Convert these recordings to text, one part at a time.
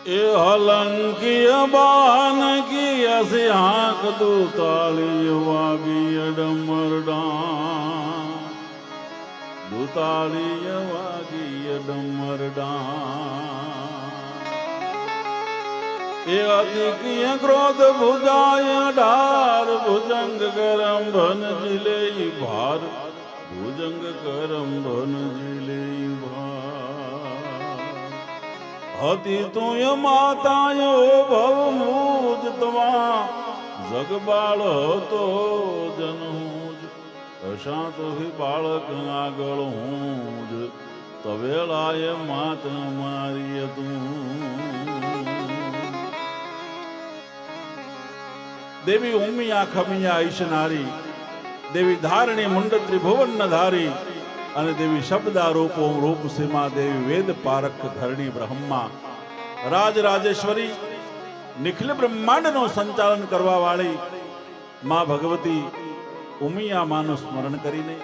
એ હલંકીય બાનકી અસી હાંક દુતાળી વાગી ડમરડા દુતાળી વાગી ડમરડા એ અધિકીય ક્રોધ ભુજાય ઢાર ભુજંગ કરમ ભન જિલે ભાર ભુજંગ કરમ ભન જિલે હતી તું માતાયો ભવ મૂજ તવા જગબાળ હતો જનહુજ અશાંત બાળક આગળ હું જ તવેળાય માત મારી તું દેવી ઉમિયા ખમિયા ઈશનારી દેવી ધારણી મુંડ ત્રિભુવન ધારી અને દેવી શબ્દા રૂપો રૂપ સીમા દેવી વેદ પારખ ધરણી બ્રહ્મા રાજરાજેશ્વરી નિખિલ બ્રહ્માંડનું સંચાલન કરવા વાળી માં ભગવતી ઉમિયા માનું સ્મરણ કરીને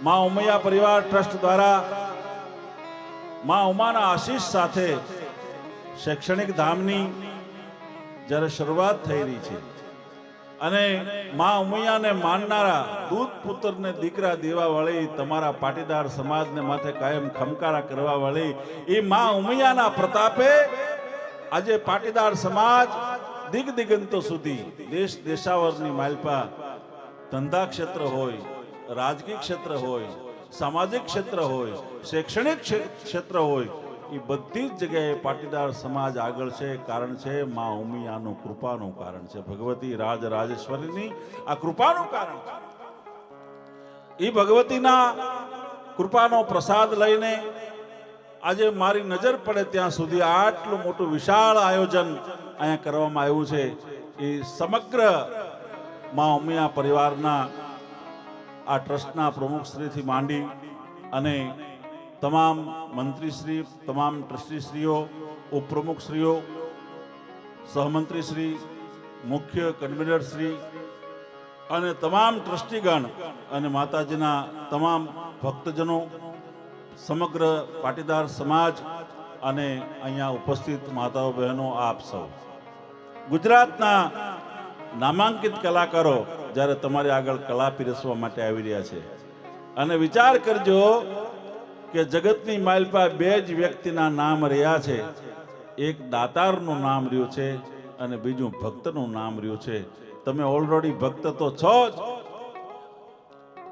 માં ઉમિયા પરિવાર ટ્રસ્ટ દ્વારા માં ઉમાના આશીષ સાથે શૈક્ષણિક ધામની જ્યારે શરૂઆત થઈ રહી છે અને માં ઉમિયાને માનનારા દૂધ પુત્રને દીકરા દેવા વાળી તમારા પાટીદાર સમાજને માથે કાયમ ખમકારા કરવા વાળી એ માં ઉમિયાના પ્રતાપે આજે પાટીદાર સમાજ દિગદિગંતો સુધી દેશ દેશાવરની માલપા ધંધા ક્ષેત્ર હોય, રાજકીય ક્ષેત્ર હોય, સામાજિક ક્ષેત્ર હોય, શૈક્ષણિક ક્ષેત્ર હોય, એ બધી જ જગ્યાએ પાટીદાર સમાજ આગળ છે. કારણ છે માં ઉમિયાનું કૃપાનું કારણ છે. ભગવતી રાજરાજેશ્વરીની આ કૃપાનું કારણ છે. એ ભગવતીના કૃપાનો પ્રસાદ લઈને આજે મારી નજર પડે ત્યાં સુધી આટલું મોટું વિશાળ આયોજન અહીંયા કરવામાં આવ્યું છે. એ સમગ્ર માં ઉમિયા પરિવારના આ ટ્રસ્ટના પ્રમુખશ્રીથી માંડી અને તમામ મંત્રીશ્રી, તમામ ટ્રસ્ટીશ્રીઓ, ઉપપ્રમુખશ્રીઓ, સહમંત્રીશ્રી, મુખ્ય કન્વીનરશ્રી અને તમામ ટ્રસ્ટીગણ અને માતાજીના તમામ ભક્તજનો, સમગ્ર પાટીદાર સમાજ અને અહીંયા ઉપસ્થિત માતાઓ બહેનો, આપ સૌ ગુજરાતના નામાંકિત કલાકારો જ્યારે તમારી આગળ કલા પીરસવા માટે આવી રહ્યા છે અને વિચાર કરજો કે જગતની માલપા બે જ વ્યક્તિના નામ રહ્યા છે. એક દાતારનું નામ રહ્યું છે અને બીજું ભક્તનું નામ રહ્યું છે. તમે ઓલરેડી ભક્ત તો છો જ,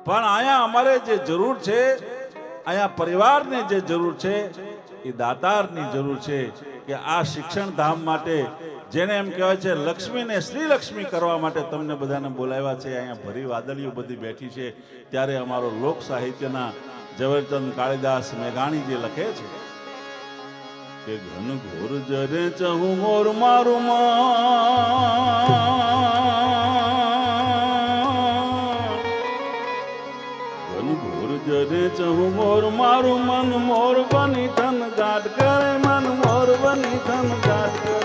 પણ અહીંયા અમારે જે જરૂર છે, અહીંયા પરિવારને જે જરૂર છે એ દાતારની જરૂર છે કે આ શિક્ષણ ધામ માટે જેને એમ કહેવાય છે લક્ષ્મીને શ્રીલક્ષ્મી કરવા માટે તમને બધાને બોલાવ્યા છે. અહીંયા ભરી વાદળીઓ બધી બેઠી છે ત્યારે અમારો લોક સાહિત્યના ઝવેરચંદ કાળીદાસ મેઘાણી જે લખે છે કે ઘન ઘોર જરે ચહુ મોર મારું ઘન ઘોર જરે ચહુ મોર મારું મન મોર બની તન ગાઢ કરે, મન મોર બની તન ગાઢ કરે.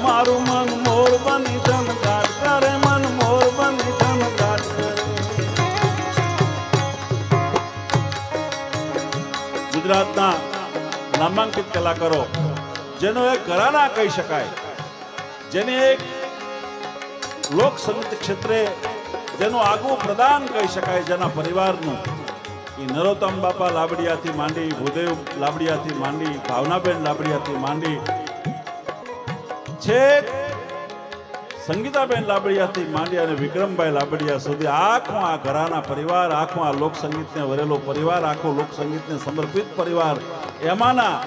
મારું મન મોર બની તન ગાઢ કરે, મન મોર બની તન ગાઢ કરે. ગુજરાતના નામાંકિત કલાકારો જેનો એક ઘરાના કહી શકાય, જેને એક લોક સંગીત ક્ષેત્રે જેનું આગવું પ્રદાન કહી શકાય, જેના પરિવારનું એ નરોત્તમ બાપા લાબડિયાથી માંડી, ભૂદેવ લાબડિયાથી માંડી, ભાવનાબેન લાબડિયાથી માંડી, છેક સંગીતાબેન લાબડિયાથી માંડી અને વિક્રમભાઈ લાબડિયા સુધી આખો આ ઘરાના પરિવાર, આખો આ લોકસંગીતને વરેલો પરિવાર, આખો લોકસંગીતને સમર્પિત પરિવાર, એમાંના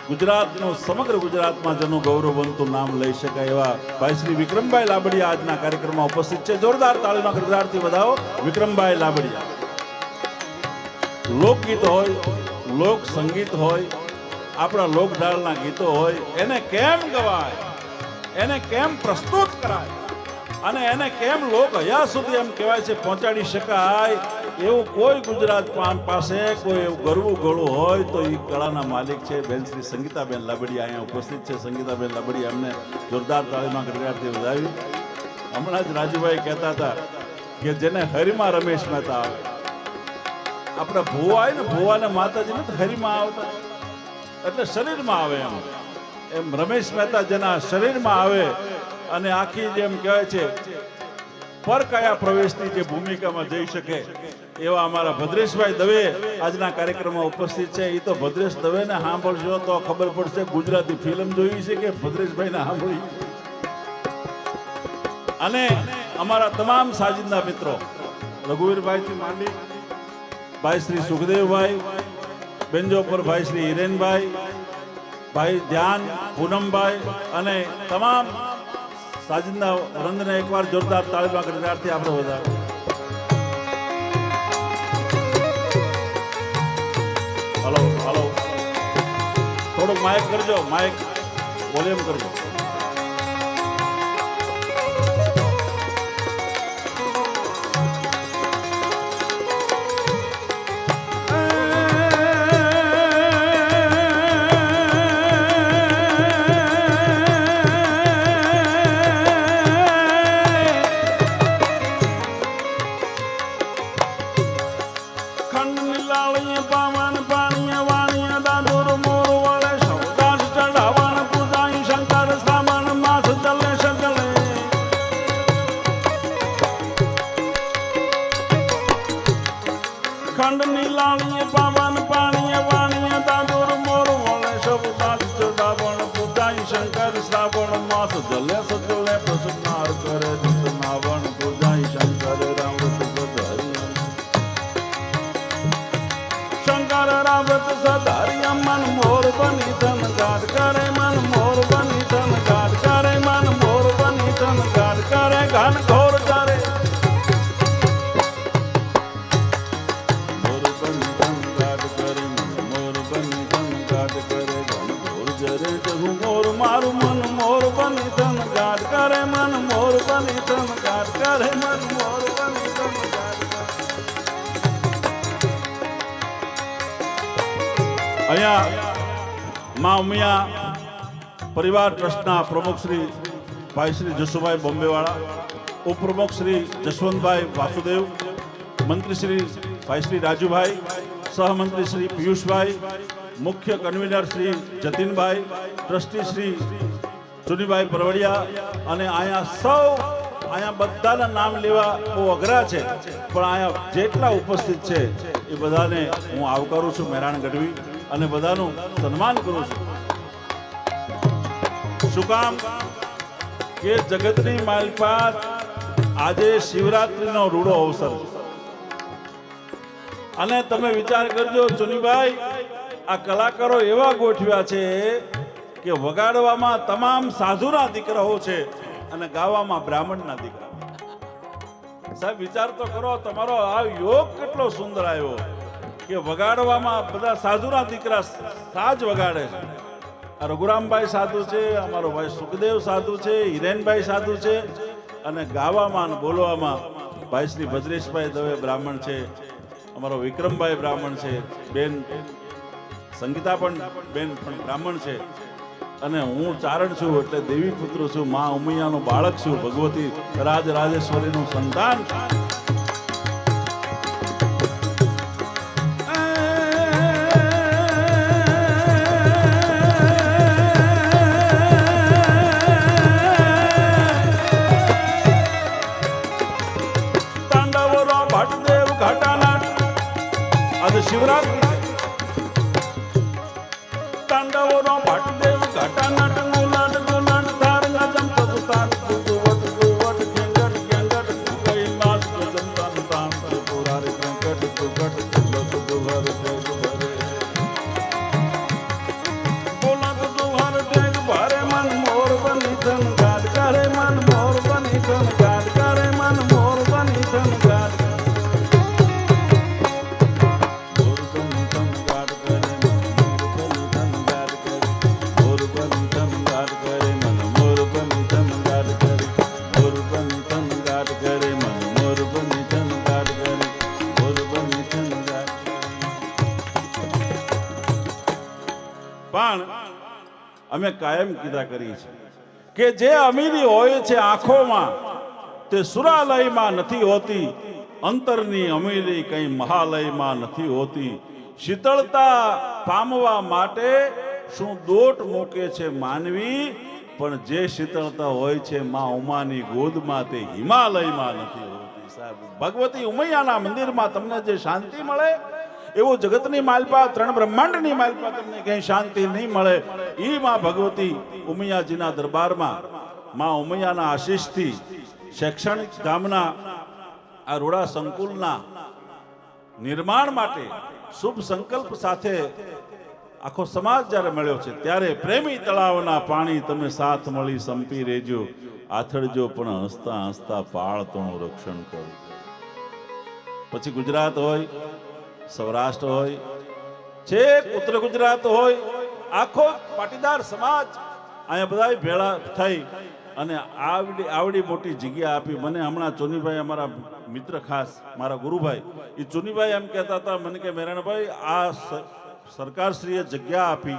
ગુજરાતનું સમગ્ર ગુજરાતમાં જેનું ગૌરવવંતું નામ લઈ શકાય એવા ભાઈ શ્રી વિક્રમભાઈ લાબડિયા આજના કાર્યક્રમમાં ઉપસ્થિત છે. જોરદાર તાળીના ગડગડાટથી વધાવો વિક્રમભાઈ લાબડિયા. લોકગીત હોય, લોક સંગીત હોય, આપણા લોકઢાળના ગીતો હોય, એને કેમ ગવાય, એને કેમ પ્રસ્તુત કરાય અને એને કેમ લોક હયા સુધી એમ કહેવાય છે પહોંચાડી શકાય, એવું કોઈ ગુજરાત પાસે કોઈ એવું ગરવું ગળું હોય તો એ કળાના માલિક છે બેન શ્રી સંગીતાબેન લાબડી અહીંયા ઉપસ્થિત છે. સંગીતાબેન લાબડી અમને જોરદાર તાળીમાં ગડગડાટથી વધાવી. હમણાં જ રાજુભાઈ કહેતા હતા કે જેને હરિમાં રમેશ મહેતા આવે, આપણે ભુવા હોય ને ભુવાને માતાજી ને હરિમાં આવતા એટલે શરીરમાં આવે એમ રમેશ મહેતા જેના શરીરમાં આવે અને આખી જેમ કહેવાય છે પર કયા પ્રવેશની જે ભૂમિકામાં જઈ શકે એવા અમારા ભદ્રેશભાઈ દવે આજના કાર્યક્રમમાં ઉપસ્થિત છે. એ તો ભદ્રેશ દવેને સાંભળશો તો ખબર પડશે ગુજરાતી ફિલ્મ જોઈ છે કે ભદ્રેશભાઈને સાંભળી. અને અમારા તમામ સાજિંદા મિત્રો રઘુવીરભાઈથી માંડી ભાઈ શ્રી સુખદેવભાઈ, બેન્જો પર ભાઈ શ્રી હિરેનભાઈ, ભાઈ ધ્યાન, પૂનમભાઈ અને તમામ સાજિંદા વૃંદને એકવાર જોરદાર તાળીમાં ગડગડાટથી આપણે વધારે. હલો હલો, થોડુંક માઇક કરજો, માઇક વોલ્યુમ કરજો. ખંડ નીલાણીએ પાવન પાણીએ વાણીએ દાદુર મોર વળે શબ્દાસ ચડાવણ પૂજાઈ શંકર શ્રાવણ માસ જલે સજલે પ્રસન્નાર કરે નાવણ પૂજાઈ શંકર રામૃત સધારિય શંકર રામૃત સધારિય મન મોર બની ધન ગાડ કરે મન મોર બની ધન ગાડ કરે મન મોર બની ધન ગાડ કરે ઘન ઘોર જારે મારું મન મોર બની ધન ગાડ કરે મન મોર બની ધન ગાડ કરે મન મોર બની ધન ગાડ. અહીંયા મા ઉમિયા પરિવાર ટ્રસ્ટના પ્રમુખ શ્રી ભાઈ શ્રી જસુભાઈ બોમ્બેવાળા, ઉપપ્રમુખ શ્રી જસવંતભાઈ વાસુદેવ, મંત્રી શ્રી ભાઈ શ્રી રાજુભાઈ, સહમંત્રી શ્રી પિયુષભાઈ, મુખ્ય કન્વીનર શ્રી જતીનભાઈ, ટ્રસ્ટી શ્રી ચુનીભાઈ પરવડિયા અને અહીંયા બધાના નામ લેવા બહુ અઘરા છે, પણ અહીંયા જેટલા ઉપસ્થિત છે એ બધાને હું આવકારું છું મહેરાણ ગઢવી અને બધાનું સન્માન કરું છું. શું કામ કે જગતની માલપાત આજે શિવરાત્રીનો રૂડો અવસર અને તમે વિચાર કરજો ચુનીભાઈ, આ કલાકારો એવા ગોઠવ્યા છે કે વગાડવામાં તમામ સાધુના દીકરાઓ છે અને ગાવામાં બ્રાહ્મણના દીકરા. સાહેબ વિચાર તો કરો, તમારો આ યોગ કેટલો સુંદર આવ્યો કે વગાડવામાં બધા સાધુના દીકરા સાજ વગાડે છે. આ રઘુરામભાઈ સાધુ છે, અમારો ભાઈ સુખદેવ સાધુ છે, હિરેનભાઈ સાધુ છે અને ગાવામાં અને બોલવામાં ભાઈ શ્રી ભદ્રેશભાઈ દવે બ્રાહ્મણ છે, અમારો વિક્રમભાઈ બ્રાહ્મણ છે, બેન સંગીતા પણ બેન પણ બ્રાહ્મણ છે અને હું ચારણ છું એટલે દેવી પુત્ર છું, મા ઉમૈયાનું બાળક છું, ભગવતી રાજ રાજેશ્વરીનું સંતાન છું. તાંડવરો ભટદેવ ઘટાના આજે શિવરાત્રી તાંડવોનો ભટદેવ ઘટાનટ ગુલાટ ગુલાટ ધાર ગજમ પદુતાર ગુવટ ગુવટ ગેંગટ ગેંગટ કૈલાસ ગજમ તાન તાન પુરારી ગંગટ ગુગટ ગુલત ગુહર દેગ ભરે બોલત ગુહર દેગ ભરે મન મોર બની ધન ગાડ કરે મન મોર બની ધન ગાડ કરે મન મોર બની ધન ગાડ મોર બની ધન ગાડ કરે મન મોર બની ધન ગાડ કરે મોર પણ અમે કાયમ કીધા કરી છે કે જે અમીરી હોય છે આંખોમાં તે સુરાલયમાં નથી હોતી, અંતરની અમીરી કઈ મહાલયમાં નથી હોતી. શીતળતા પામવા માટે શું દોટ મૂકે છે માનવી, પણ જે શીતળતા હોય છે માં ઉમાની ગોદમાં તે હિમાલયમાં નથી હોતી. સાહેબ, ભગવતી ઉમૈયાના મંદિરમાં તમને જે શાંતિ મળે એવો જગતની માલપા, ત્રણ બ્રહ્માંડની માલપા તમને ક્યાંય શાંતિ નહીં મળે. એ માં ભગવતી ઉમૈયાજીના દરબારમાં માં ઉમૈયાના આશીષથી શૈક્ષણિક ધામના આ રોડા સંકુલના નિર્માણ માટે શુભ સંકલ્પ સાથે આખો સમાજ જ્યારે મળ્યો છે ત્યારે પ્રેમી તળાવના પાણી તમે સાથ મળી સંપી રેજો, આથડજો પણ હસતા હસતા પાળતોનું રક્ષણ કરો. પછી ગુજરાત હોય, સૌરાષ્ટ્ર હોય, છેક ઉત્તર ગુજરાત હોય, આખો પાટીદાર સમાજ અહીંયા બધા ભેળા થઈ અને આવડી મોટી જગ્યા આપી. મને હમણાં ચોનીભાઈ, અમારા મિત્ર ખાસ, મારા ગુરુભાઈ, એ ચોનીભાઈ એમ કહેતા હતા મને કે મેરાણભાઈ, આ સરકારશ્રીએ જગ્યા આપી,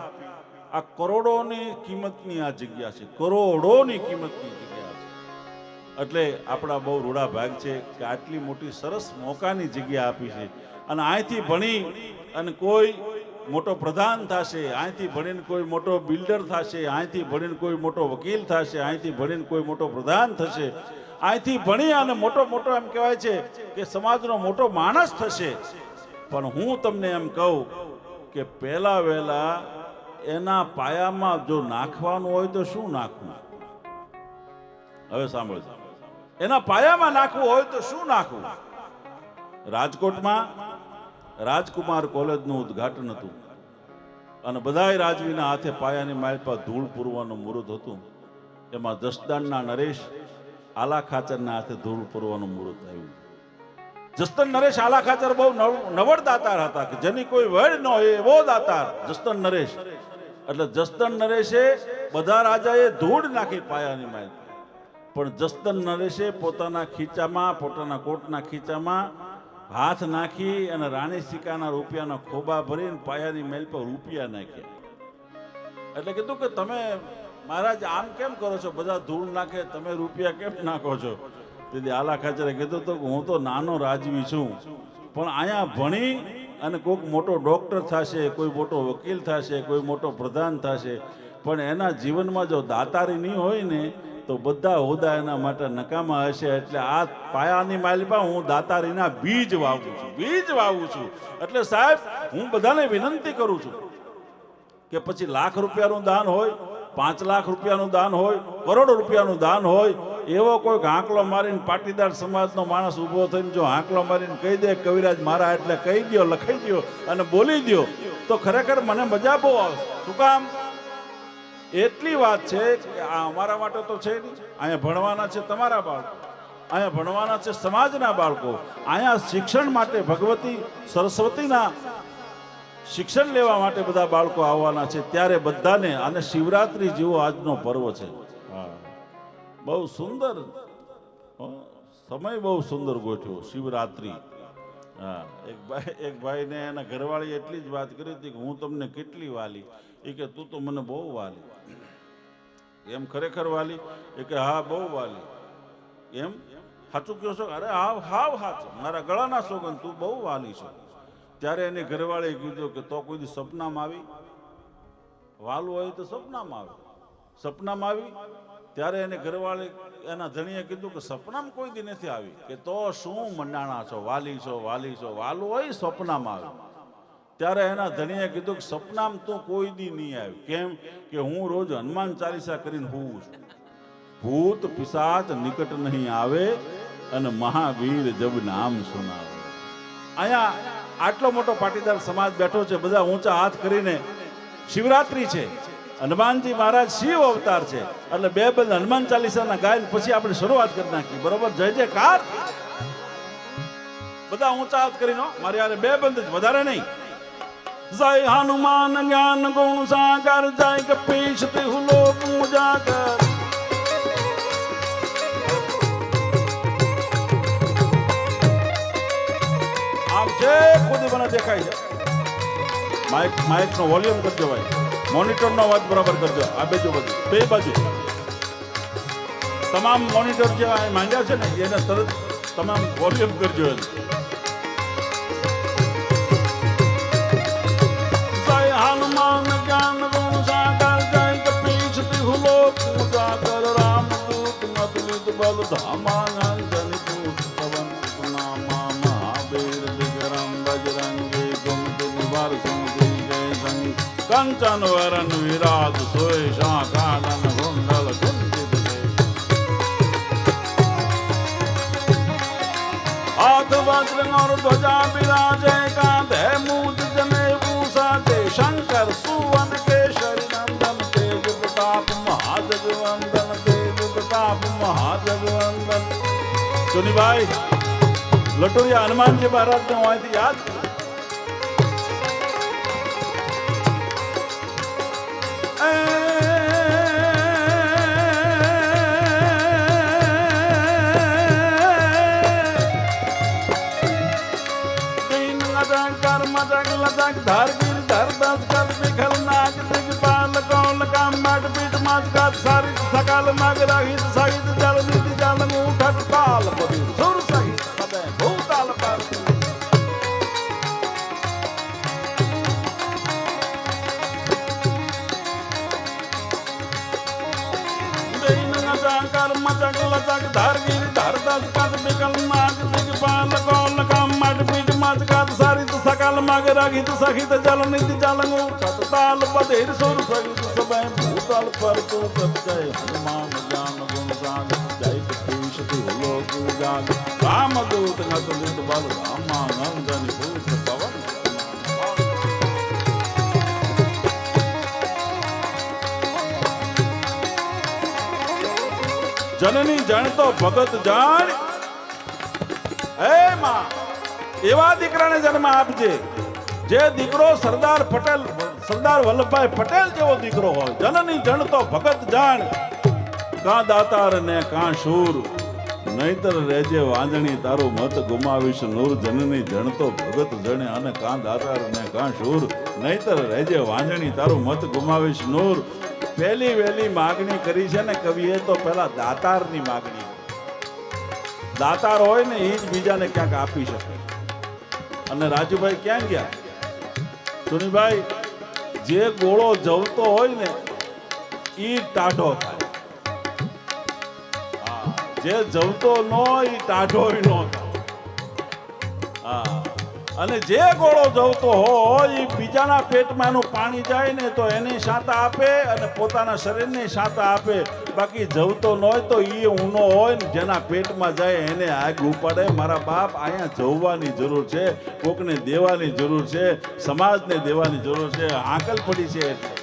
આ કરોડોની કિંમતની આ જગ્યા છે, કરોડોની કિંમતની જગ્યા છે. એટલે આપણા બહુ રૂડા ભાગ છે કે આટલી મોટી સરસ મોકાની જગ્યા આપી છે. અને અહીંથી ભણી અને કોઈ મોટો પ્રધાન થશે, અહીંથી ભણીને કોઈ મોટો બિલ્ડર થશે, અહીંથી ભણીને કોઈ મોટો વકીલ થશે, અહીંથી ભણીને કોઈ મોટો પ્રધાન થશે, અહીંથી ભણી અને મોટો એમ કહેવાય છે કે સમાજનો મોટો માણસ થશે. પણ હું તમને એમ કહું કે પહેલા વહેલા એના પાયામાં જો નાખવાનું હોય તો શું નાખવું? હવે સાંભળજો, એના પાયામાં નાખવું હોય તો શું નાખવું? રાજકોટમાં રાજકુમાર કોલેજનું ઉદ્ઘાટન હતું અને બધાય રાજવીના હાથે પાયાની માઇલ પર ધૂળ પૂરવાનું મુહૂર્ત હતું. એમાં જસદણના નરેશ આલા ખાચરના હાથે ધૂળ પૂરવાનું મુહૂર્ત આવ્યું. જસદણ નરેશ આલા ખાચર બહુ નવડ દાતાર હતા કે જેની કોઈ વેડ ન હોય એવો દાતાર જસદણ નરેશ. એટલે જસદણ નરેશે બધા રાજાએ ધૂળ નાખી પાયાની માઇલ, પણ જસદણ નરેશે પોતાના ખીચામાં, પોતાના કોટના ખીચામાં હાથ નાખી અને રાણી સિક્કાના રૂપિયાના ખોબા ભરીને પાયાની મેલ પર રૂપિયા નાખ્યા. એટલે કીધું કે તમે મહારાજ આમ કેમ કરો છો, બધા ધૂળ નાખે, તમે રૂપિયા કેમ નાખો છો? તેથી આલા ખાચરે કીધું તો હું તો નાનો રાજવી છું, પણ અહીંયા ભણી અને કોઈક મોટો ડોક્ટર થશે, કોઈ મોટો વકીલ થશે, કોઈ મોટો પ્રધાન થશે, પણ એના જીવનમાં જો દાતારી નહીં હોય ને તો બધા હોદ્દા એના માટે નકામા હશે. એટલે આ પાયાની માલિપા હું દાતારીના બીજ વાવું છું. એટલે સાહેબ, હું બધાને વિનંતી કરું છું કે પછી લાખ રૂપિયાનું દાન હોય, 5 લાખ રૂપિયાનું દાન હોય, કરોડ રૂપિયાનું દાન હોય, એવો કોઈ હાંકલો મારીને પાટીદાર સમાજનો માણસ ઊભો થઈને જો હાંકલો મારીને કહી દે કવિરાજ મારા, એટલે કહી દો, લખાઈ દો અને બોલી દો, તો ખરેખર મને મજા બહુ આવશે. શું કામ? એટલી વાત છે કે આ અમારા માટે તો છે નહીં, અહીંયા ભણવાના છે તમારા બાળકો, અહીંયા ભણવાના છે સમાજના બાળકો, અહીંયા શિક્ષણ માટે ભગવતી સરસ્વતીના શિક્ષણ લેવા માટે બધા બાળકો આવવાના છે. ત્યારે બધાને, અને શિવરાત્રી જેવો આજનો પર્વ છે, બહુ સુંદર સમય, બહુ સુંદર ગોઠવ્યો શિવરાત્રી. હા, એક ભાઈને એના ઘરવાળી એટલી જ વાત કરી હતી કે હું તમને કેટલી વાલી, એ કે તું તો મને બહુ વાલી. એમ ખરેખર વાલી? એ કે હા બહુ વાલી. એમ સાચું કહો છો? અરે હાવ સાચું, મારા ગળાના સોગન, તું બહુ વાલી છો. ત્યારે એની ઘરવાળીએ કીધું કે તો કોઈ દી સપનામાં આવી? વાલું હોય તો સપનામાં આવે. સપનામાં આવી ત્યારે એને ઘરવાળી એના ધણીએ કીધું કે સપનામાં કોઈ દી નથી આવી. કે તો શું મંડાણા છો, વાલી છો. વાલું હોય સપનામાં આવે. ત્યારે એના ધણીએ કીધું કે સપનામાં તો કોઈ દી નહીં આવી. કેમ? કે હું રોજ હનુમાન ચાલીસા કરીને હોઉં છું. ભૂત પિશાચ નિકટ નહીં આવે અને મહાવીર જબ નામ સુનાવે. અહીંયા આટલો મોટો પાટીદાર સમાજ બેઠો છે, બધા ઊંચા હાથ કરીને. શિવરાત્રી છે, હનુમાનજી મહારાજ શિવ અવતાર છે, એટલે 2 બંધ હનુમાન ચાલીસાના ગાયન પછી આપણે શરૂઆત કરી નાખી. બરોબર? જય જયકાર. બધા ઊંચા હાથ કરીને, મારી યારે 2 બંધ જ, વધારે નહીં. જય હનુમાન જ્ઞાન ગુણ સાગર, જય કપીશ તિહુ લોક ઉજાગર. આમ છે ખુદ મને દેખાય છે. માઇક નો વોલ્યુમ કરજો ભાઈ. મોનિટર નો અવાજ બરાબર કરજો. આ બાજુ બધું બે બાજુ તમામ મોનિટર જે માંગ્યા છે ને એને તરત તમામ વોલ્યુમ કરજો. જય હનુમાન જ્ઞાન ગુણ સાગર જય કપીશ તિહુલો પૂજા કર રામ દૂત મતલિત બલ ધામાનંદન પૂત પવન નામા મહાવીર વિક્રમ બજરંગી ગુમતિ નિવાર સુમતિ જય સંગ કંચન વરણ વિરાજ સોય શાખાનન ગુંડલ કુંજિત हाथ वज्र और ध्वजा विराजे कांधे मूज जनेऊ साजे शंकर सुवन केशरी नंदन तेज प्रताप महाजगवंदन तेज प्रताप महाजगवंदन. सुनी भाई लटोरिया हनुमान जी महाराज ने वहां थी याद धारगिर धर दस कर विखल नाग दिगपाल कौल काम मट पीठ मत कर सारी सकल मग रहित सहित जल निधि जल मुठट काल पति सुर सहित सदै भूताल पर कर मचक लचक धारगिर धर दस कर विखल नाग दिगपाल कौल काम मट पीठ मत कर सारी सकल मग रहित सहित जल निधि जल मुठट ताल बधिर सुर सहित सबै भूतल पर तू कर जय हनुमान ज्ञान गुण सागर जय कपीश तिहुलो पूजाग रामदूत नतलित बल रामानंदन पूत पवन. जननी जन तो भगत जान हे मां એવા દીકરાને જન્મ આપજે જે દીકરો સરદાર વલ્લભભાઈ પટેલ જેવો દીકરો હોય. જનની જણ તો ભગત જાણ કાં દાતાર ને કાં શૂર નહીતર રેજે વાંજણી તારું મત ગુમાવીશ નૂર. જનની જણ તો ભગત જણે અને કાં દાતાર ને કાં શૂર નહીતર રેજે વાંજણી તારું મત ગુમાવીશ નૂર. પહેલી વહેલી માગણી કરી છે ને કવિએ તો પેલા દાતારની માગણી. દાતાર હોય ને એ જ બીજાને ક્યાંક આપી શકે. અને રાજુભાઈ ક્યાં ગયા? સુનીભાઈ જે ગોળો જવતો હોય ને ઈ ટાઢો થાય. જે જવતો ન હોય ઈ ટાઢો ન થાય. અને જે ગોળો જવતો હોય એ બીજાના પેટમાં એનું પાણી જાય ને તો એને શાતા આપે અને પોતાના શરીરને શાતા આપે. બાકી જવતો ન હોય તો એ ઊનો હોય ને જેના પેટમાં જાય એને આગ ઉપાડે. મારા બાપ અહીંયા જવવાની જરૂર છે, કોકને દેવાની જરૂર છે, સમાજને દેવાની જરૂર છે. આકલ પડી છે એટલે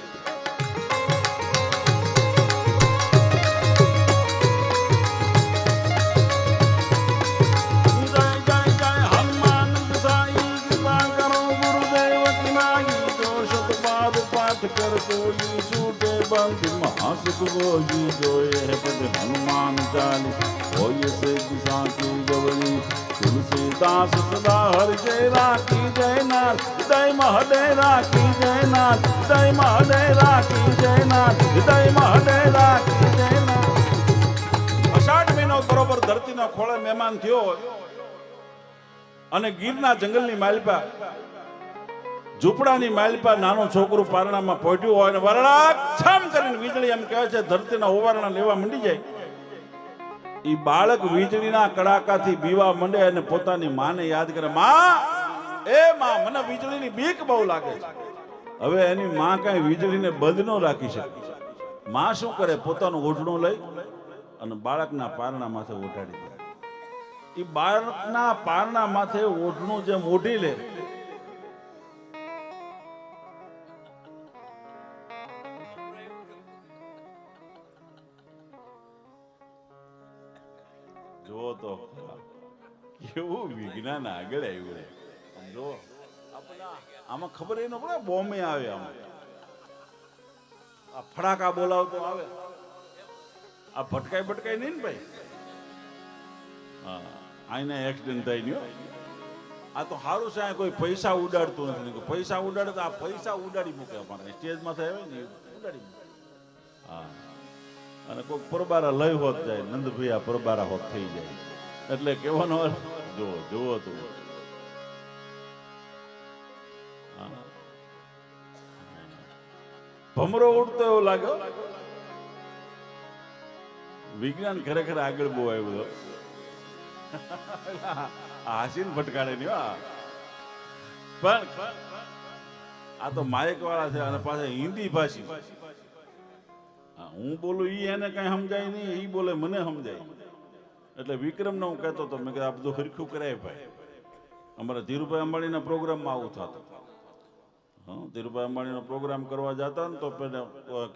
कर कोई छूटे बंद महासुख गोई जोए है पद हनुमान चाली होय से दिशा की गवरी तुलसीदास सदा हर जय राखी जयनाथ हृदय महदय राखी जयनाथ हृदय महदय राखी जयनाथ हृदय महदय राखी जयनाथ. અષાઢ મહિનો બરોબર ધરતીના ખોળે મહેમાન થયો અને ગીરના જંગલની માલપા ઝૂંપડાની માલપા નાનું છોકરું પારણામાં પહોંચ્યું હોય અને વરણાક છમ કરીને વીજળી એમ કહે છે ધરતીના ઓવારણા લેવા મંડી જાય. એ બાળક વીજળીના કડાકાથી બીવા મંડે અને પોતાની માને યાદ કરે. માં મને વીજળીની બીક બહુ લાગે છે. હવે એની માં કઈ વીજળીને બંધ ન રાખી શકે. માં શું કરે? પોતાનું ઓઢણું લઈ અને બાળકના પારણા માથે ઓઢાડી દે. એ બાળકના પારણા માથે ઓઢણું જેમ ઓઢી લે જો તો કેવું વિજ્ઞાન આગળ આવ્યું. જો આમાં ખબર એ ન પડે બોમ્બે આવે, આમાં આ ફડાકા બોલાવતો આવે, આ ભટકાઈ નહીં ને ભાઈ. હા, આઈને એક્સિડન્ટ થઈ ગયો. આ તો સારું છે, કોઈ પૈસા ઉડાડતું નથી. પૈસા ઉડાડે તો આ પૈસા ઉડાડી મૂકે, અમારે સ્ટેજમાં થાય ને ઉડાડી મૂકે. હા, અને કોઈ પરબારા લઈ હોત જાય, નંદભૈયા પરબારા હોત થઈ જાય. એટલે કહેવાનો અર્થ જુઓ તું. ભમરો ઉડતો એવો લાગ્યો. વિજ્ઞાન ખરેખર આગળ બહુ આવ્યું. હાસીને ભટકાડે નહીં. પણ આ તો માયક વાળા છે અને પાછા હિન્દી ભાષી. હું બોલું ઈ એને કઈ સમજાય નહીં, ઈ બોલે મને સમજાય. એટલે વિક્રમને હું કહેતો હતો, મેં કીધું આ બધું હરખું કરાય ભાઈ. અમારા ધીરુભાઈ અંબાણીના પ્રોગ્રામમાં આવું થતું. હા, ધીરુભાઈ અંબાણીનો પ્રોગ્રામ કરવા જતા ને તો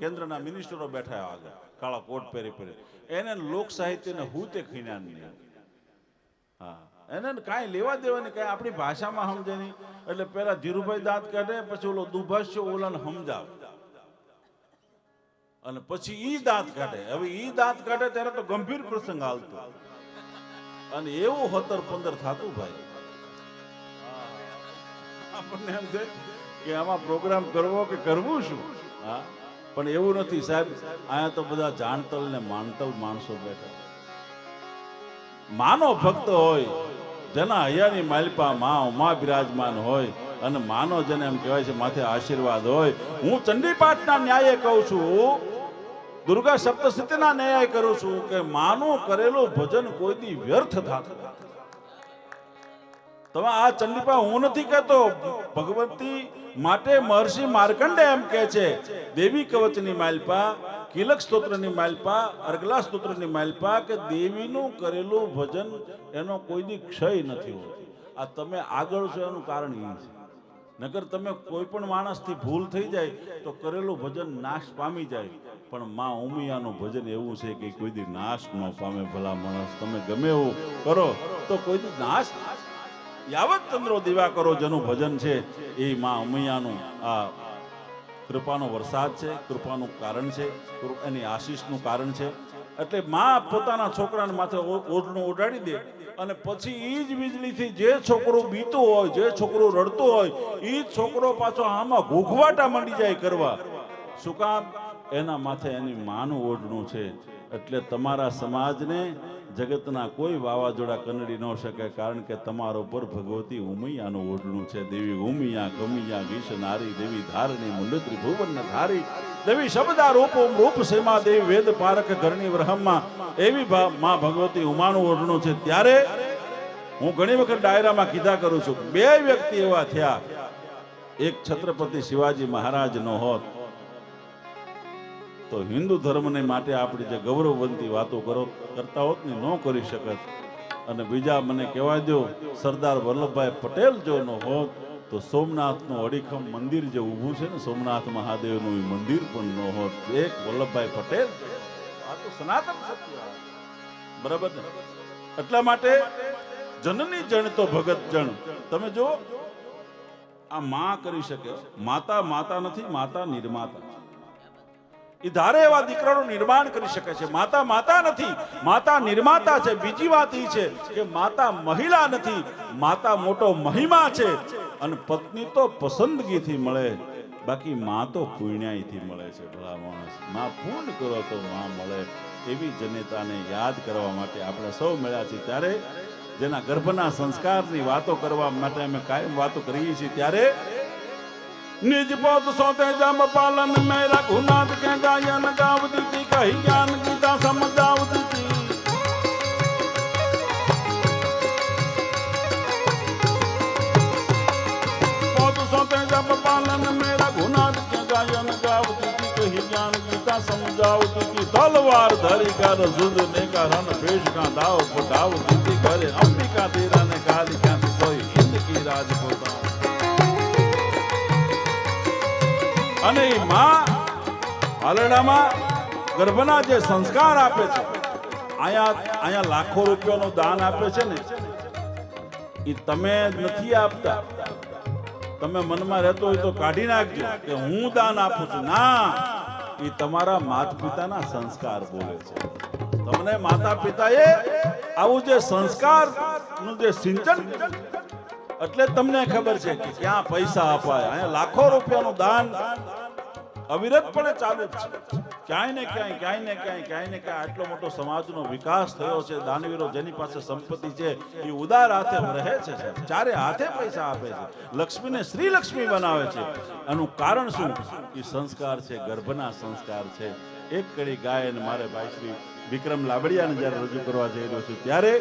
કેન્દ્રના મિનિસ્ટરો બેઠા આગળ કાળા કોટ પહેરી એને લોક સાહિત્યને હું તે ખીણાન નહીં. હા, એને કાંઈ લેવા દેવાની, કાંઈ આપણી ભાષામાં સમજે નહીં. એટલે પેલા ધીરુભાઈ દાંત કાઢે, પછી ઓલો દુભાષ્ય ઓલાને સમજાવે, અને પછી ઈ દાંત કાઢે. હવે ઈ દાંત કાઢે ત્યારે તો ગંભીર પ્રસંગ હાલતો, અને એવું 17-15 થતું ભાઈ. આપણને એમ છે કે આમાં પ્રોગ્રામ કરવો કે કરવું શું. હા, પણ એવું નથી સાહેબ. અહીંયા તો બધા જાણતલ ને માનતલ માણસો બેઠા. માનો ભક્ત હોય, જેના હૈયાની માલપા માં ઉમા બિરાજમાન હોય, અને માનો જેને એમ કહેવાય છે માથે આશીર્વાદ હોય. હું ચંડીપાઠના ન્યાયે કહું છું, દુર્ગા સપ્તશતીના ન્યાય કરું છું કે માનું કરેલું ભજન કોઈ દી વ્યર્થ થતું. તમે આ ચંડીપા હું નથી કહેતો, ભગવતી માટે મહર્ષિ માર્કંડે એમ કહે છે, દેવી કવચની માલપા, કિલક સ્તોત્રની માલપા, અર્ગલા સ્તોત્રની માલપા, કે દેવીનું કરેલું ભજન એનો કોઈ દી ક્ષય નથી હોતો. આ તમે આગળ છો એનું કારણ એ છે. નગર તમે કોઈ પણ માણસથી ભૂલ થઈ જાય તો કરેલું ભજન નાશ પામી જાય. પણ માં ઉમિયાનું ભજન એવું છે કે કોઈ દી નાશ ન પામે. ભલા માણસ તમે ગમે એવું કરો તો કોઈ દી નાશ. યાવત ચંદ્રો દીવા કરો જેનું ભજન છે એ માં ઉમિયાનું આ કૃપાનો વરસાદ છે, કૃપાનું કારણ છે, એની આશીષનું કારણ છે. એટલે માં પોતાના છોકરાને માથે ઓઢણું ઉડાડી દે, અને પછી એ જ વીજળીથી જે છોકરો બીતો હોય, જે છોકરો રડતો હોય, એ છોકરો પાછો આમાં ઘૂઘવાટા માંડી જાય કરવા. શું કામ? એના માથે એની માનું ઓઢણું છે. એટલે તમારા સમાજને જગતના કોઈ વાવાઝોડા કનડી ન શકે, કારણ કે તમારો પર ભગવતી ઉમૈયાનું ઓઢણું છે. દેવી ઉમિયા કમિયા ગીશ નારી, દેવી ધારણી મુંડત્રી ભુવન ધારી, દેવી શબ્દા રૂપો રૂપ સેમા, દેવી વેદ પારખ ઘરની બ્રહ્મા. એવી માં ભગવતી ઉમાનું ઓઢણું છે. ત્યારે હું ઘણી વખત ડાયરામાં કીધા કરું છું, બે વ્યક્તિ એવા થયા. એક છત્રપતિ શિવાજી મહારાજ નો હોત તો હિન્દુ ધર્મને માટે આપણે જે ગૌરવવંતી વાતો કરતા હોત ને ન કરી શકત. અને બીજા મને કહેવા દો, સરદાર વલ્લભભાઈ પટેલ જો ન હોત તો સોમનાથનું અડીખમ મંદિર જે ઊભું છે ને, સોમનાથ મહાદેવનું એ મંદિર પણ ન હોત. એક વલ્લભભાઈ પટેલ. આ તો સનાતન સત્ય, બરાબર ને? એટલા માટે જનની જણ તો ભગત જણ. તમે જો આ માં કરી શકે. માતા માતા નથી, માતા નિર્માતા. એ ધારે એવા દીકરાનું નિર્માણ કરી શકે છે. માતા માતા નથી, માતા નિર્માતા છે. બીજી વાત એ છે કે માતા મહિલા નથી, માતા મોટો મહિમા છે. અને પત્ની તો પસંદગીથી મળે, બાકી માં તો પુણ્યથી મળે છે. ભલા માણસ, માં પૂર્ણ કરો તો માં મળે. એવી જનેતાને યાદ કરવા માટે આપણે સૌ મળ્યા છીએ. ત્યારે જેના ગર્ભના સંસ્કારની વાતો કરવા માટે અમે કાયમ વાતો કરીએ છીએ. ત્યારે निज पद सोते जम पालन में रघुनाथ के गायन गावती थी, कही ज्ञान गीता समझावती थी। पद सोते जम पालन में रघुनाथ के गायन गावती थी, कही ज्ञान गीता समझावती थी। तलवार धरी कर जुदने का रण पेश का दाव फुटावती थी। घरे अंबिका तेरा ने काली क्या सोई हिंद की राजपूता। અને માં હાલડામાં ગર્ભના જે સંસ્કાર આપે છે, અહીંયા લાખો રૂપિયાનું દાન આપે છે ને, એ તમે નથી આપતા. તમે મનમાં રહેતો હોય તો કાઢી નાખજો કે હું દાન આપું છું. ના, એ તમારા માતા પિતાના સંસ્કાર બોલે છે. તમને માતા પિતાએ આવું જે સંસ્કાર નું જે સિંચન, એટલે તમને ખબર છે કે ક્યાં પૈસા અપાય. અહીંયા લાખો રૂપિયાનું દાન અવિરતપણે ચાલુ જ છે. ક્યાંય ને ક્યાંય આટલો મોટો સમાજનો વિકાસ થયો છે. દાનવીરો જેની પાસે સંપત્તિ છે એ ઉદાર હાથે રહે છે, ચારે હાથે પૈસા આપે છે, લક્ષ્મીને શ્રી લક્ષ્મી બનાવે છે. આનું કારણ શું? એ સંસ્કાર છે, ગર્ભના સંસ્કાર છે. એક કડી ગાયન મારે ભાઈ શ્રી વિક્રમ લાબડિયાને જ્યારે રજૂ કરવા જઈ રહ્યો છું ત્યારે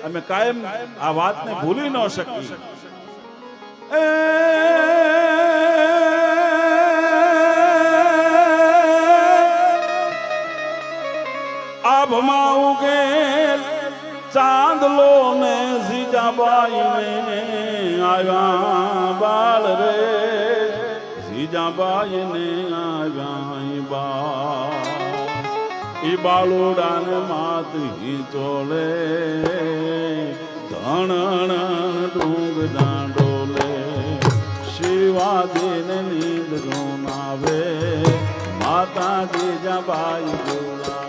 અમે કાયમ આ વાતને ભૂલી ન શકીએ. આભમાં ઉગેલ ચાંદલો ને સીજાબાઈ ને આવ્યા બાળ રે, સીજાબાઈ ને આવ્યા બાળ. ઈ બાળુડાને માતવી ચોલે ધણ ડુંગ દાંડોલે, શિવાજીને નીંદ ગુનાવે માતાજી જબાઈ બોલાવે.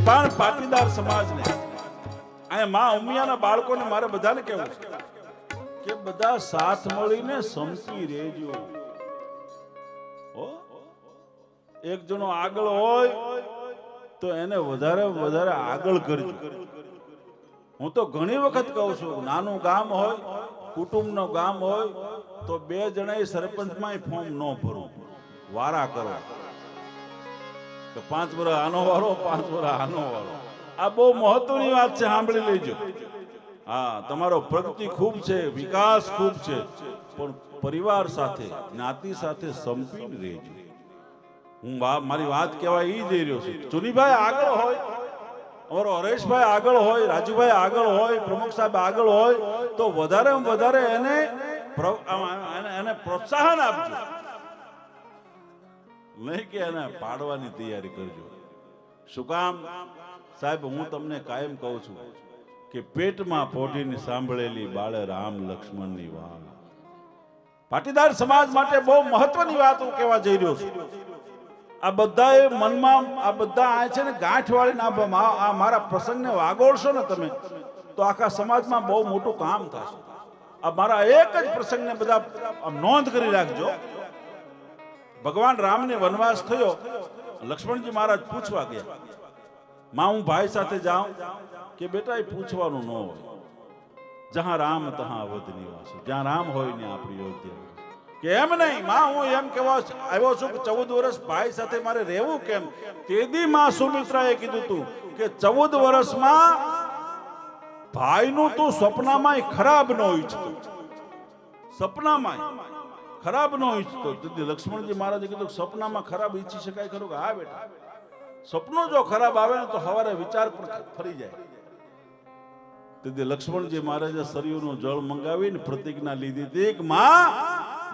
પણ પાટીદાર સમાજને અહીંયા માં ઉમિયાના બાળકોને મારે બધાને કહેવું છે કે બધા સાથ મળીને સંપી રહેજો. એક જણો આગળ હોય તો એને વધારે આગળ કરજો. હું તો ઘણી વખત કહું છું, નાનું ગામ હોય, કુટુંબનું ગામ હોય તો બે જણાએ સરપંચમાં ફોર્મ ન ભરવું, વારા કરો. 5 વર્ષ આનો વારો, 5 વર્ષ આનો વારો. આ બહુ મહત્વની વાત છે, સાંભળી લેજો. હા, તમારો પ્રગતિ ખૂબ છે, વિકાસ ખૂબ છે, પણ પરિવાર સાથે, જ્ઞાતિ સાથે સંપીને રહેજો. હું મારી વાત કહેવા એ જઈ રહ્યો છું. ચુનીભાઈ આગળ હોય, અમારો હરેશભાઈ આગળ હોય, રાજુભાઈ આગળ હોય, પ્રમુખ સાહેબ આગળ હોય તો વધારે એને પ્રોત્સાહન આપજો, નહીં કે એને પાડવાની તૈયારી કરજો. શું કામ સાહેબ? હું તમને કાયમ કહું છું કે પેટમાં પોઢીને સાંભળેલી બાળે રામ લક્ષ્મણની વાત પાટીદાર સમાજ માટે બહુ મહત્વની વાત હું કહેવા જઈ રહ્યો છું. આ બધાએ મનમાં આ બધા આ છે ને ગાંઠ વાળીને આ મારા પ્રસંગને વાગોળશો ને તમે તો આખા સમાજમાં બહુ મોટું કામ થશે. આ મારા એક જ પ્રસંગને બધા નોંધ કરી રાખજો. ભગવાન રામને વનવાસ થયો, લક્ષ્મણજી મહારાજ પૂછવા ગયા. માં હું ભાઈ સાથે જાઉં કે બેટા એ પૂછવાનું ન હોય. જહાં રામ તહાં અવધ નિવાસ, જ્યાં રામ હોય ને આપણી યોગ્ય કે એમ નહીં. માં હું એમ કહેવા આવ્યો છું કે 14 વર્ષ ભાઈ સાથે મારે રહેવું કેમ? તેદી માં સુમિત્રાએ કીધું તું કે 14 વર્ષમાં ભાઈનું તું સપનામાં ખરાબ ન ઈચ્છતો, સપનામાં ખરાબ ન ઈચ્છતો. લક્ષ્મણજી મહારાજે કીધું સપનામાં ખરાબ ઈચ્છી શકાય ખરું? કે હા બેટા, સપનું જો ખરાબ આવે ને તો સવારે વિચાર પર ફરી જાય. તેથી લક્ષ્મણજી મહારાજે સરયુનું જળ મંગાવીને પ્રતિજ્ઞા લીધી હતી કે માં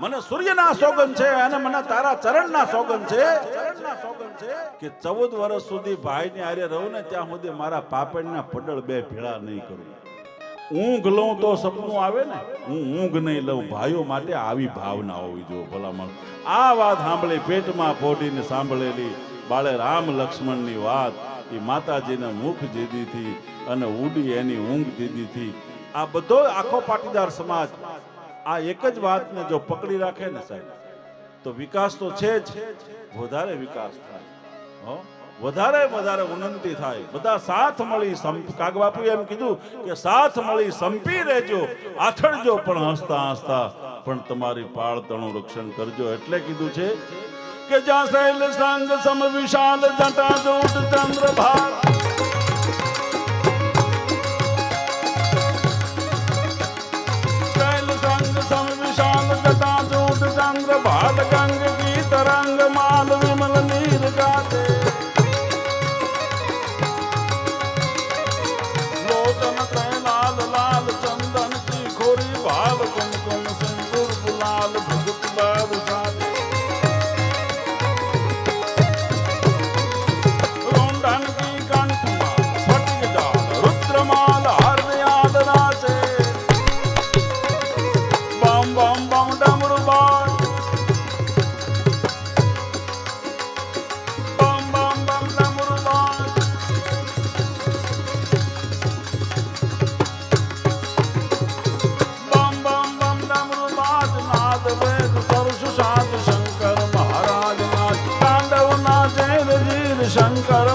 મને સૂર્યના સોગન છે અને મને તારા ચરણના સોગન છે કે 14 વર્ષ સુધી ભાઈની હારે રહું ને ત્યાં સુધી મારા પાપડના પડળ બે ભેળા નહીં કરું. ઊંઘ લઉં તો સપનું આવે ને, હું ઊંઘ નહીં લઉં. ભાઈઓ માટે આવી ભાવના હોવી જોઈએ ભલામણ. આ વાત સાંભળી, પેટમાં પોઢીને સાંભળેલી બાળે રામ લક્ષ્મણની વાત એ માતાજીને મુખ દીધીથી અને ઉડી એની ઊંઘ દીધીથી. આ બધો આખો પાટીદાર સમાજ આ એક જ વાતને જો પકડી રાખે ને સાહેબ તો વિકાસ તો છે જ, વધારે વિકાસ થાય, વધારે ઉન્નતિ થાય. બધા સાથ મળી કાગબાપુએ એમ કીધું કે સાથ મળી સંપી રહેજો, આથડજો પણ હસતા હસતા પણ તમારી પાળતણું રક્ષણ કરજો. એટલે કીધું છે કે જ્યાં શૈલ સંગ સમ વિશાલ જટા જોટ ચંદ્રભાર, શૈલ સંગ સમ વિશાલ જટા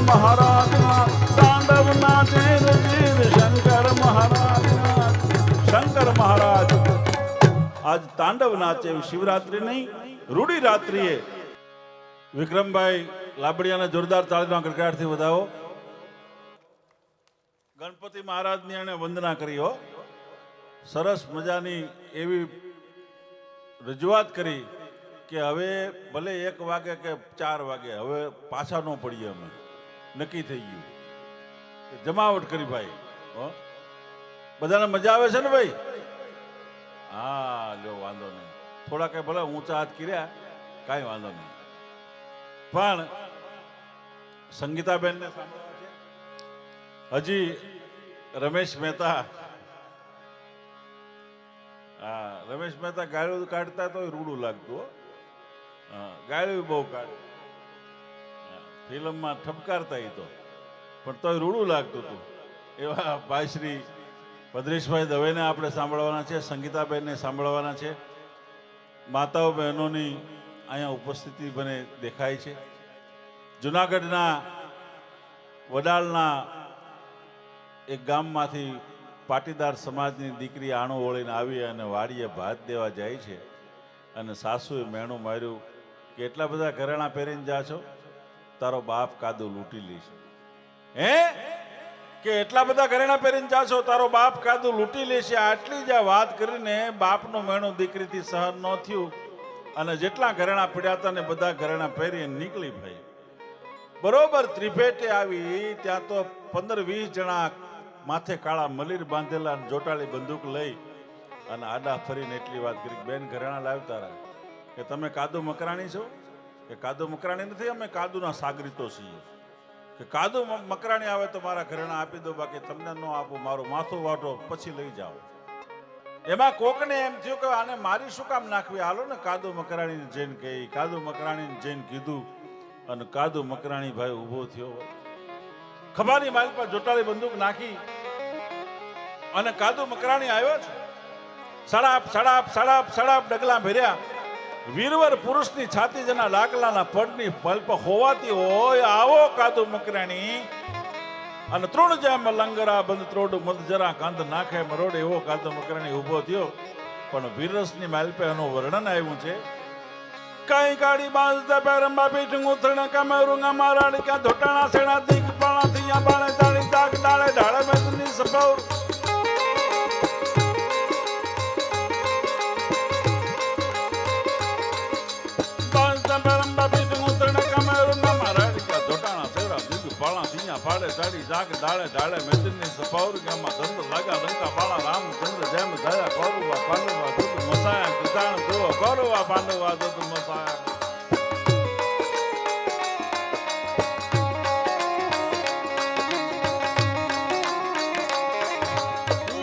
મહારાજના તાંડવ નાચે વીર શંકર મહારાજના. શંકર મહારાજ આજ તાંડવ નાચે. શિવરાત્રી નહીં, રૂડી રાત્રિએ વિક્રમભાઈ લાબડિયાને જોરદાર તાળીના ગડગડાટથી વધાવો. ગણપતિ મહારાજની એને વંદના કરી હો. સરસ મજાની એવી રજૂઆત કરી કે હવે ભલે 1 વાગે કે 4 વાગે હવે પાછા ન પડીએ. અમે નક્કી થઈ ગયું જમાવટ કરી ભાઈ. બધાને મજા આવે છે ને ભાઈ? હા લો, વાંધો નહીં. થોડા કઈ ભલે ઊંચા હાથ કર્યા, કાંઈ વાંધો નહીં. પણ સંગીતાબેનને સાંભળવા છે હજી. રમેશ મહેતા, હા રમેશ મહેતા ગાળું કાઢતા તો રૂડું લાગતું. ગાળું બહુ કાઢ, ફિલ્મમાં ઠપકારતા તો, પણ તોય રૂડું લાગતું હતું. એવા ભાઈ શ્રી ભદ્રેશભાઈ દવેને આપણે સાંભળવાના છે, સંગીતાબેનને સાંભળવાના છે. માતાઓ બહેનોની અહીંયા ઉપસ્થિતિ મને દેખાય છે. જુનાગઢના વડાલના એક ગામમાંથી પાટીદાર સમાજની દીકરી આણું ઓળીને આવી અને વાડીએ ભાત દેવા જાય છે. અને સાસુએ મેણું માર્યું કે એટલા બધા ઘરેણાં પહેરીને જાશો, તારો બાપ કાદુ લૂંટી લેશે. હે કે એટલા બધા ઘરેણાં પહેરીને જાશો, તારો બાપ કાદુ લૂંટી લેશે. આટલી જ વાત કરીને બાપનું મેણું દીકરીથી સહન ન થયું અને જેટલા ઘરેણાં પડ્યા હતા ને બધા ઘરેણાં પહેરી નીકળી ભાઈ. બરોબર ત્રિભેટે આવી ત્યાં તો 15-20 જણા માથે કાળા મલીર બાંધેલા જોટાળી બંદૂક લઈ અને આડા ફરીને એટલી વાત કરી, બેન ઘરેણા લાવતા રહ્યા કે તમે કાદુ મકરાણી છો? કે કાદુ મકરાણી નથી, અમે કાદુના સાગરીતો છીએ. કે કાદુ મકરાણી આવે તો મારા ઘરેણા આપી દો, બાકી તમને ન આપું, મારું માથું વાટો પછી લઈ જાઓ. એમાં કોકને એમ થયું કે આને મારી શું કામ નાખવી, હાલો ને કાદુ મકરાણીને જઈને કહી. કાદુ મકરાણીને જઈને કીધું અને કાદુ મકરાણી ભાઈ ઊભો થયો, ખભાની માલ પર જોટાળી બંદૂક નાખી અને કાદુ મકરાણી આવ્યો છે. સડાપ સડાપ સડાપ સડાપ ડગલા ભર્યા. વીરવર પુરુષની છાતી જેના લાકલાના પડની પલ્પ હોવાતી હોય આવો કાદુ મકરાણી અને તૃણ જેમ લંગરા બંધ ત્રોડ મધ જરા કાંદ નાખે મરોડ એવો કાદુ મકરાણી ઊભો થયો. પણ વીરરસની માલપે એનું વર્ણન આવ્યું છે. કઈ ગાડી બાંધતા પેરંબા પીઠ ઉથણ કમેરુંગા મારાડી કા ધોટાણા સેણા દીક પાણા થિયા બાણે તાળી તાક ડાળે ઢાળે મેદની સપૌર. બાંધતા પેરંબા પીઠ ઉથણ કમેરુંગા મારાડી કા ધોટાણા સેણા દીક પાણા થિયા પાડે તાળી તાક ડાળે ઢાળે મેદની સપૌર. ગામમાં ધંધ લાગા લંકા પાળા રામચંદ્ર જેમ દયા કરુવા પાંડવા દૂધ મસાયા કિસાણ જોવો કરુવા પાંડવા દૂધ મસાયા.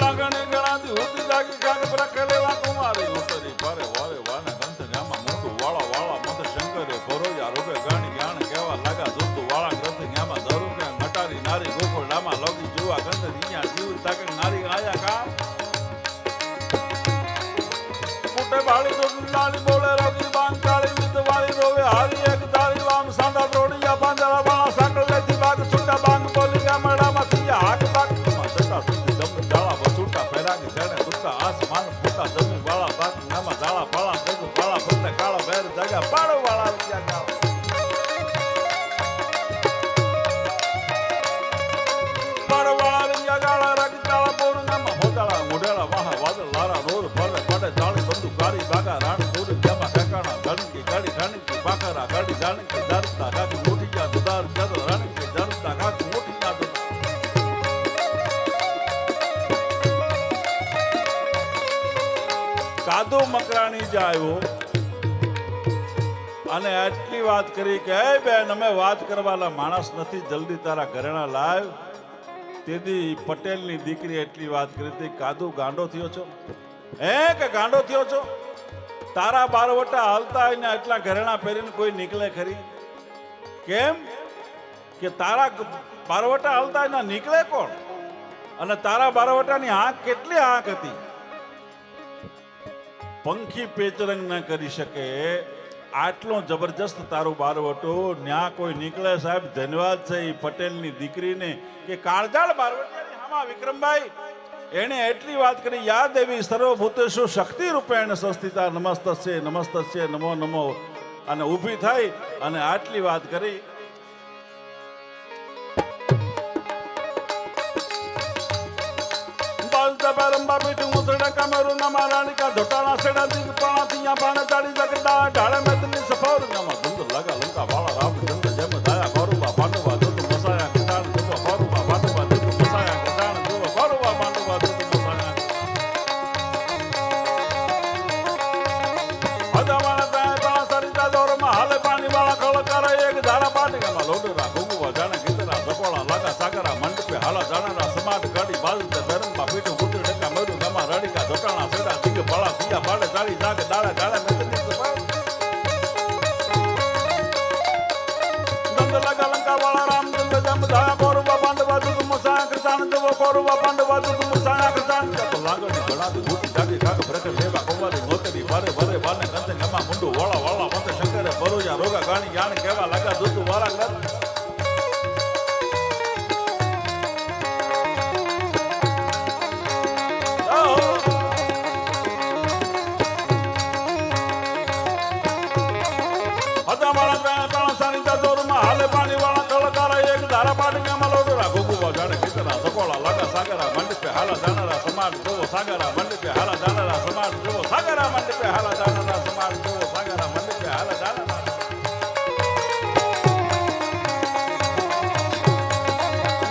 લાગણે ગણાથી ઉતી જાગી કાગ પ્રકલેવા કુમારી ઉતરી ભારે વારે વાને ગંધ ગામમાં મોટું વાળા વાળા મત શંકરે ભરોયા રૂપે ગાણી જ્ઞાન કેવા લાગા દૂધ વાળા ગ્રંથ ગામમાં ધરું કે મટારી નારી ગોકુળ ડામા લોગી જોવા ગંધ અહીંયા જીવ તાકે નારી આયા કા બાળી તો લાલી બોલે રોગી બાંગ કાળી મિત વાળી રોવે હારી એક તારી વામ સાંડા ત્રોડિયા પાંદડા વાળા સાંકળ લેતી બાગ છૂટા બાંગ બોલી ગામડામાં થયા હાક બાગ માં જટા સુધી દમ જાળા વસૂટા પેરાની જણે દુકા આસમાન ફૂટા જમી વાળા બાગ નામાં જાળા પાળા દેગુ પાળા ફૂટને કાળા બેર જાગા પાડો વાળા વિદ્યા ગાવ. પાડો વાળા વિદ્યા ગાળા રાગી તાળા બોરંગામાં હોદાળા મોઢેળા વાહા વાદળ લારા રોડ ફરે પડે જાળી બંદૂક ગાડી બાગા રાણી દોડી જેમાં કાકાણા ધણકી ગાડી રાણી બાકરા ગાડી જાણી જાણતા કાકી મોટી જા દુદાર જતો રાણી જાણતા કાકી મોટી જા દુદાર. કાદુ મકરાણી જ આવ્યો અને આટલી વાત કરી કે એ બેન અમે વાત કરવાના માણસ નથી, જલ્દી તારા ઘરેણા લાવ. તેથી પટેલની દીકરી એટલી વાત કરી હતી, કાદુ ગાંડો થયો છો? હે કે ગાંડો થયો છો? તારા બારવટા હાલતા હોય ને એટલા ઘરેણા પહેરીને કોઈ નીકળે ખરી? કેમ કે તારા બારવટા હાલતા હોય ને નીકળે કોણ? અને તારા બારવટાની આંખ કેટલી આંખ હતી? પંખી પેચરંગ ન કરી શકે આટલો જબરજસ્ત તારું બારવટું ન્યા કોઈ નીકળે સાહેબ ધન્યવાદ છે એ પટેલની દીકરીને કે કાળજાળ બારવટિયાની હામાં વિક્રમભાઈ એણે એટલી વાત કરી યા દેવી સર્વભૂતેષુ શક્તિ રૂપેણ સંસ્થિતા નમસ્તસ્ય નમસ્તસ્ય નમો નમો અને ઊભી થઈ અને આટલી વાત કરી પરંબા પીઠ મુસડા કમરુ નમા રાણીકા ધોટાણા સેડા દીક પાણા તિયા પાણા તાડી જગડા ઢાળે મેદની સફર ગમા ધુંધ લગા લંકા વાળા રામ ચંદ્ર જેમ દાયા કોરુબા પાંડવા દુત મસાયા કટાણ દુત કોરુબા પાંડવા દુત મસાયા કટાણ દુત કોરુબા પાંડવા દુત મસાયા હદા વાળા તાય પાણા સરિતા દોરમાં હાલે પાણી વાળા ખળ કરે એક ધારા પાટકામાં લોડરા ઘુગવા જાણે ગીતરા સકોળા લગા સાગરા મંડપે હાલા જાણરા સમાજ ગાડી બાજુ ધરમમાં પીઠું રડિકા ધોટાણા સેડા દીગ બળા સીધા પાડે તાળી જાગ દાડા ગાળા મેદની સફર દંડ લગા લંકા વાળા રામચંદ્ર જમ ધાયા કોરુબા પાંડવા દુત મસાયા કૃતાન દેવો કોરુબા પાંડવા દુત મસાયા કૃતાન તો લાગણી ગણાતી ભૂતી જાડી ઠાક પ્રકટ લેવા કુંવારી મોતરી ભરે ભરે બાને કંતે ગમા મુંડુ વાળા વાળા મતે શંકરે બરોજા રોગા ગાણી જાણ કેવા લાગા દુત વાળા ગર પાણી વાળા કળકારા એક ધારા પાટકામાં લોડરા ઘુગુવા જાણે ગીતરા સકોળા લાગા સાગરા મંડપે હાલા જાણરા સમાજ જોવો સાગરા મંડપે હાલા જાણરા સમાજ જોવો સાગરા મંડપે હાલા જાણરા સમાજ જોવો સાગરા મંડપે હાલા જાણરા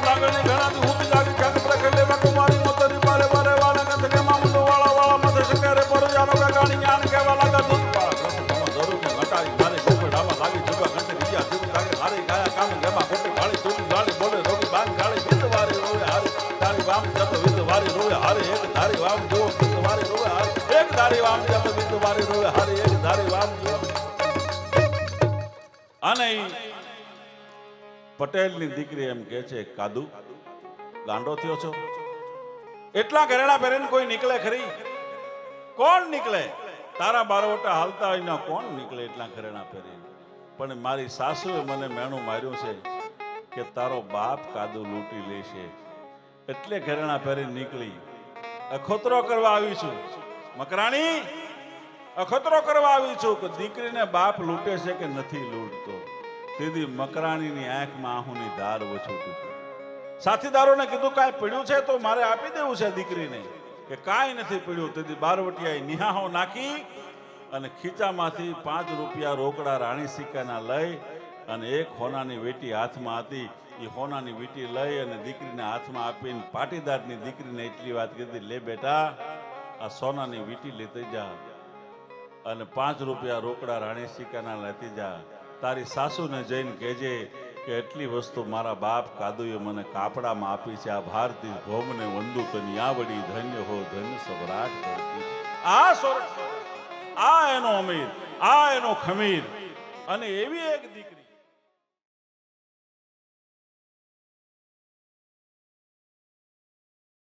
લાગણી ઘણાથી ઊંચી લાગી કાક પ્રકટે કુમારી મોતરી બારે બારે વાળા કંત કે મામુંડો વાળા વાળા મતે શંકરે પરજાનો ગાણી જ્ઞાન કેવા લાગા દૂધ વાળા જરૂર કે ઘટાડી મારે ગોપડામાં લાગી જુગા કંતે બીજા જુગ લાગે હારી ગાયા કામ ગેમાં ખોટી ગાળી તૂટી ગાળી બોલે રોગી બાન ગાળી વિંદવારી રોવે હારી તારી વામ જપ વિંદવારી રોવે હારી એક ધારી વામ જો વિંદવારી રોવે હારી એક ધારી વામ જપ વિંદવારી રોવે હારી એક ધારી વામ જો અને પટેલની દીકરી એમ કહે છે કાદુ ગાંડો થયો છો એટલા ઘરેણા પહેરીને કોઈ નીકળે ખરી કોણ નીકળે તારા બારવટા હાલતા હોય ના કોણ નીકળે એટલા ઘરેણા પહેરીને પણ મારી સાસુએ મને મેણું માર્યું છે કે તારો બાપ કાદુ લૂંટી લેશે એટલે ઘરેણા પહેરી નીકળી અખોતરો કરવા આવી છું મકરાણી અખોતરો કરવા આવી છું કે દીકરીને બાપ લૂંટે છે કે નથી લૂંટતો તેથી મકરાણીની આંખમાં આહુની ધાર વછોટી સાથીદારોને કીધું કાંઈ પડ્યું છે તો મારે આપી દેવું છે દીકરીને કે કાંઈ નથી પડ્યું તેથી બારવટિયાએ નિહાહો નાખી અને ખીચામાંથી 5 રૂપિયા રોકડા રાણી સિક્કાના લઈ અને એક હોનાની વેટી હાથમાં હતી એ હોનાની વીટી લઈ અને દીકરીને હાથમાં આપીને પાટીદારની દીકરીને એટલી વાત કીધી લે બેટા આ સોનાની વીટી લેતી જા અને 5 રૂપિયા રોકડા રાણી સિક્કાના લેતી જા તારી સાસુને જઈને કહેજે કે એટલી વસ્તુ મારા બાપ કાદુએ મને કાપડામાં આપી છે આ ભારતી ભૌમને વંદુ તની આવડી ધન્ય હો ધન્ય સબરાટ કરતી આ સોરઠ આ એનો અમીર આ એનો ખમીર અને એવી એક દીકરી